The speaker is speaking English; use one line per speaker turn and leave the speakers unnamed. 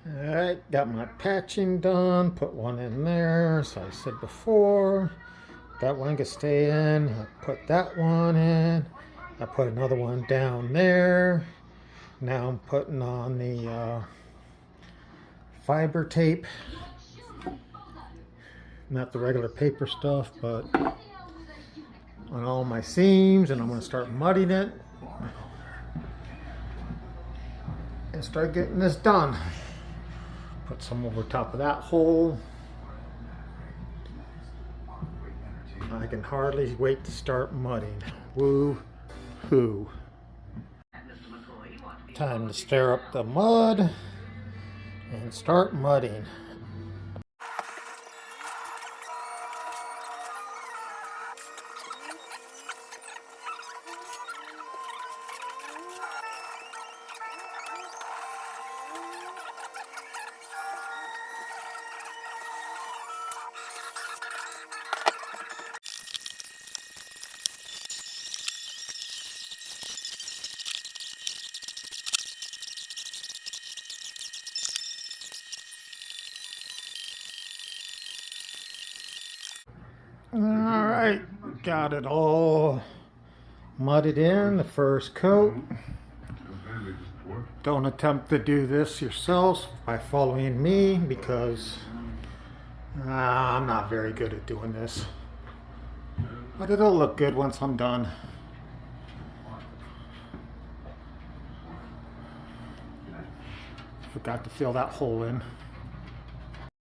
Alright, got my patching done, put one in there, so I said before, that one can stay in, I put that one in, I put another one down there, now I'm putting on the fiber tape, not the regular paper stuff, but on all my seams, and I'm going to start mudding it, and start getting this done. Put some over top of that hole. I can hardly wait to start mudding. Woo-hoo. Time to stir up the mud and start mudding. Alright, got it all mudded in, the first coat. Don't attempt to do this yourselves by following me, because I'm not very good at doing this. But it'll look good once I'm done. Forgot to fill that hole in.